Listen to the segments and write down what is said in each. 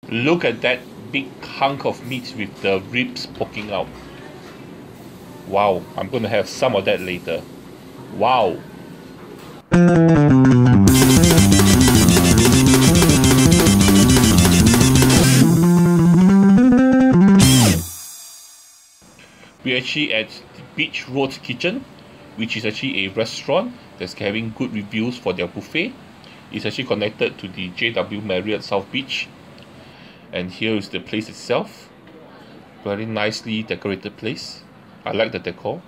Look at that big hunk of meat with the ribs poking out. Wow, I'm gonna have some of that later. Wow. We're actually at the Beach Road Kitchen, which is actually a restaurant that's having good reviews for their buffet. It's actually connected to the JW Marriott South Beach. And here is the place itself. Very nicely decorated place. I like the decor.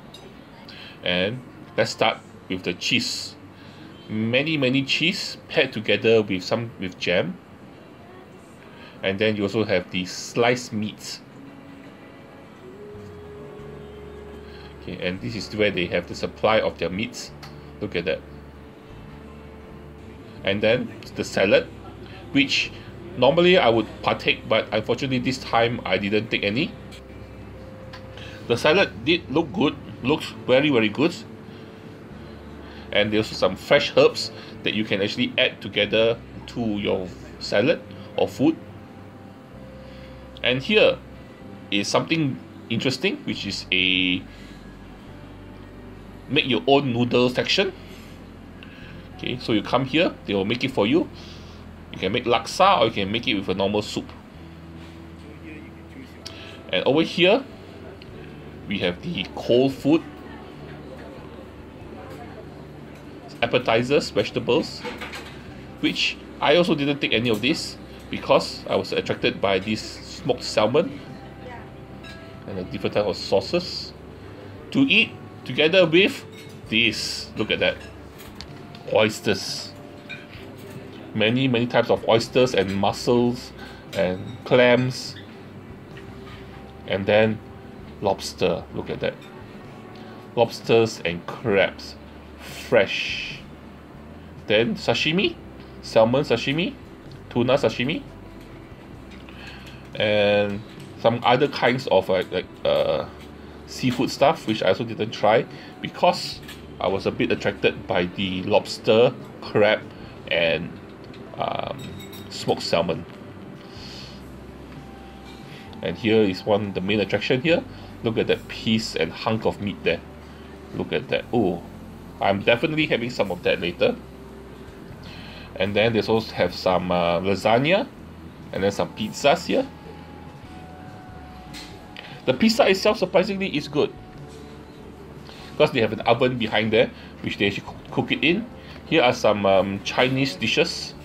And let's start with the cheese. Many cheese paired together with jam. And then you also have the sliced meats. Okay, and this is where they have the supply of their meats. Look at that. And then the salad, which normally I would partake, but unfortunately this time I didn't take any. The salad did look good, looks very good. And there's some fresh herbs that you can actually add together to your salad or food. And here is something interesting, which is a make your own noodle section. Okay, so you come here, they will make it for you. You can make laksa or you can make it with a normal soup. And over here, we have the cold food, appetizers, vegetables, which I also didn't take any of this because I was attracted by this smoked salmon and a different type of sauces to eat together with this. Look at that. Oysters. Many types of oysters and mussels and clams, and then lobster. Look at that. Lobsters and crabs, fresh. Then sashimi, salmon sashimi, tuna sashimi, and some other kinds of seafood stuff, which I also didn't try because I was a bit attracted by the lobster, crab, and smoked salmon. And here is the main attraction here. Look at that piece and hunk of meat there. Look at that. Oh, I'm definitely having some of that later. And then they also have some lasagna and then some pizzas here. The pizza itself surprisingly is good because they have an oven behind there which they actually cook it in. Here are some Chinese dishes.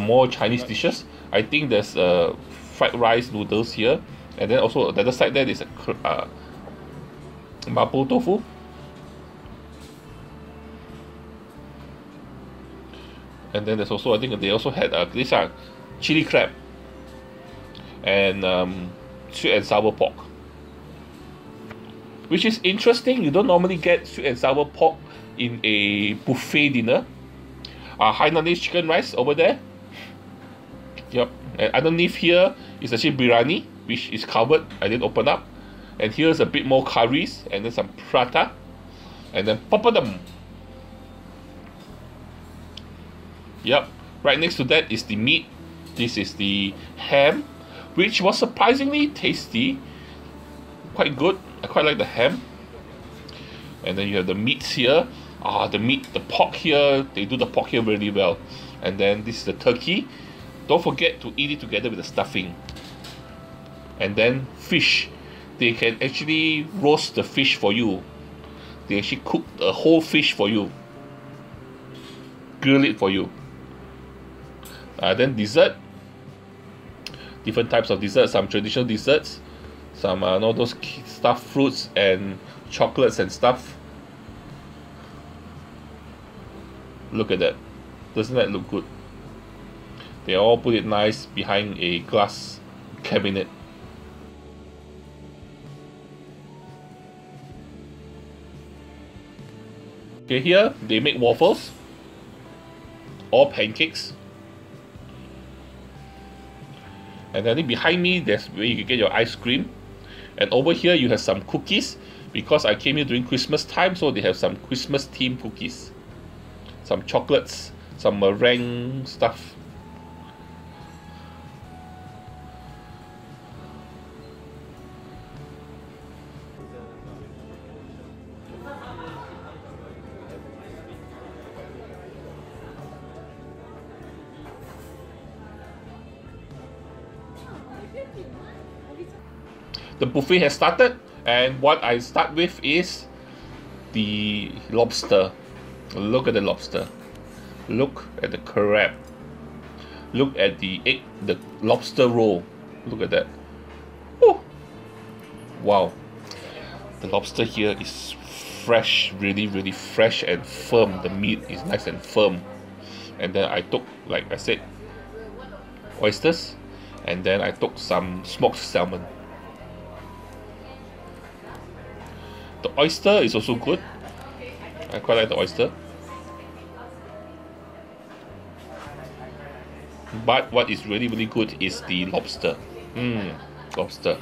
More Chinese dishes. I think there's fried rice noodles here, and then also the other side there is a mapo tofu. And then there's also, I think they also had this chili crab and sweet and sour pork, which is interesting. You don't normally get sweet and sour pork in a buffet dinner. Hainanese chicken rice over there. Yep. And underneath here is actually biryani, which is covered. I didn't open up. And here's a bit more curries, and then some prata, and then papadum. Yep. Right next to that is the meat. This is the ham, which was surprisingly tasty. Quite good. I quite like the ham. And then you have the meats here. The pork here, they do the pork here really well. And then this is the turkey. Don't forget to eat it together with the stuffing. And then fish. They can actually roast the fish for you. They actually cook a whole fish for you. Grill it for you. Then dessert. Different types of desserts. Some traditional desserts. Some those stuffed fruits and chocolates and stuff. Look at that. Doesn't that look good? They all put it nice behind a glass cabinet. Okay, here they make waffles or pancakes. And then behind me, there's where you can get your ice cream. And over here, you have some cookies, because I came here during Christmas time, so they have some Christmas themed cookies, some chocolates, some meringue stuff. The buffet has started, and what I start with is the lobster. Look at the lobster. Look at the crab. Look at the egg, the lobster roll. Look at that. Woo! Wow. The lobster here is fresh, really fresh and firm. The meat is nice and firm. And then I took, like I said, oysters, and then I took some smoked salmon. The oyster is also good. I quite like the oyster. But what is really good is the lobster. Lobster.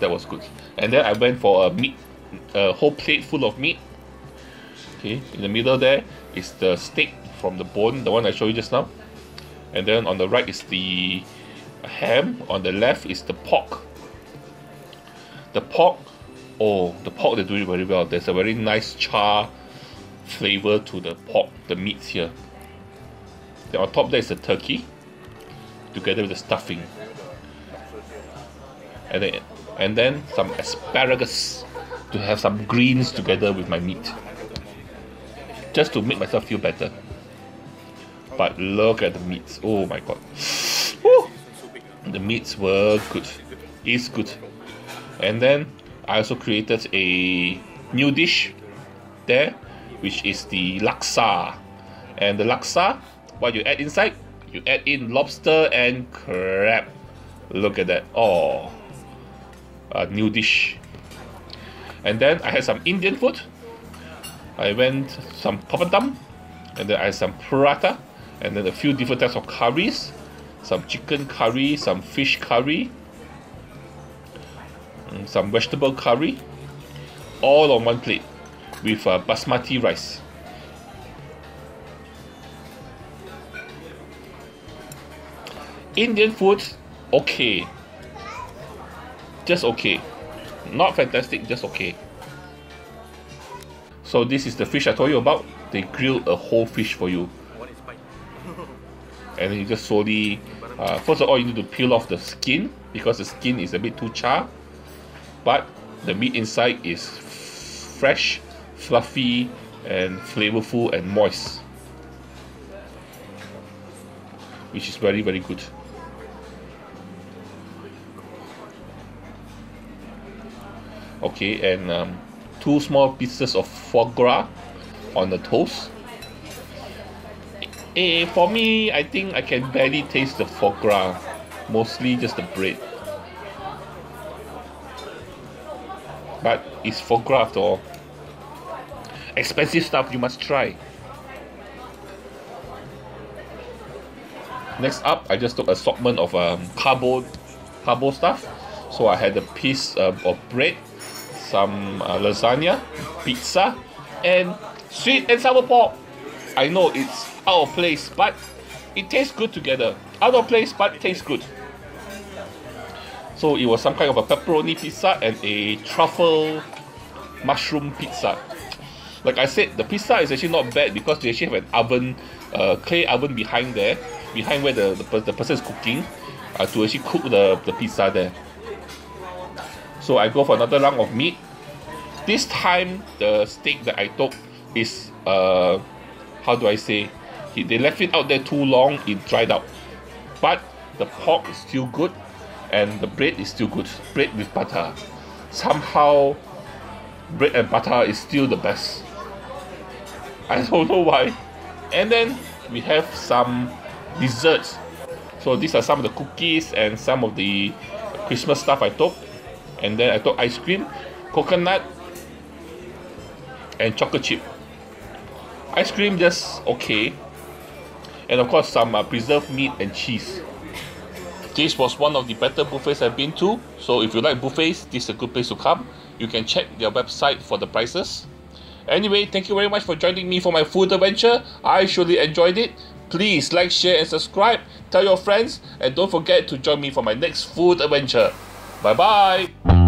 That was good. And then I went for a whole plate full of meat. Okay, in the middle there is the steak from the bone, the one I showed you just now. And then on the right is the ham. On the left is the pork. The pork, they do it very well. There's a very nice char flavor to the pork, the meats here. Then on top there is the turkey, together with the stuffing. And then some asparagus to have some greens together with my meat, just to make myself feel better. But look at the meats. Oh my god. Woo! The meats were good. It's good. And then I also created a new dish there, which is the laksa. And the laksa, what you add inside? You add in lobster and crab. Look at that. Oh, a new dish. And then I had some Indian food. I went some papadum, and then I had some paratha, and then a few different types of curries, some chicken curry, some fish curry, some vegetable curry, all on one plate with basmati rice. Indian food, okay, just okay, not fantastic, just okay. So this is the fish I told you about. They grilled a whole fish for you, and then you just slowly, first of all you need to peel off the skin, because the skin is a bit too char, but the meat inside is fresh, fluffy, and flavorful and moist, which is very good. Okay, and 2 small pieces of foie gras on the toast. For me, I think I can barely taste the foie gras, mostly just the bread. But it's foie gras after all. Expensive stuff, you must try. Next up, I just took an assortment of carbo stuff. So I had a piece of bread, some lasagna, pizza, and sweet and sour pork. I know it's out of place, but it tastes good together. Out of place, but it tastes good. So it was some kind of a pepperoni pizza and a truffle mushroom pizza. Like I said, the pizza is actually not bad because they actually have an oven, clay oven behind there, behind where the person is cooking, to actually cook the pizza there. So I go for another round of meat. This time the steak that I took is how do I say? They left it out there too long, it dried out. But the pork is still good, and the bread is still good. Bread with butter. Somehow, bread and butter is still the best. I don't know why. And then we have some desserts. So these are some of the cookies and some of the Christmas stuff I took. And then I took ice cream, coconut, and chocolate chip. Ice cream just okay. And of course some preserved meat and cheese. This was one of the better buffets I've been to. So if you like buffets, this is a good place to come. you can check their website for the prices. Anyway, thank you very much for joining me for my food adventure. I surely enjoyed it. Please like, share and subscribe. Tell your friends, and don't forget to join me for my next food adventure. Bye bye.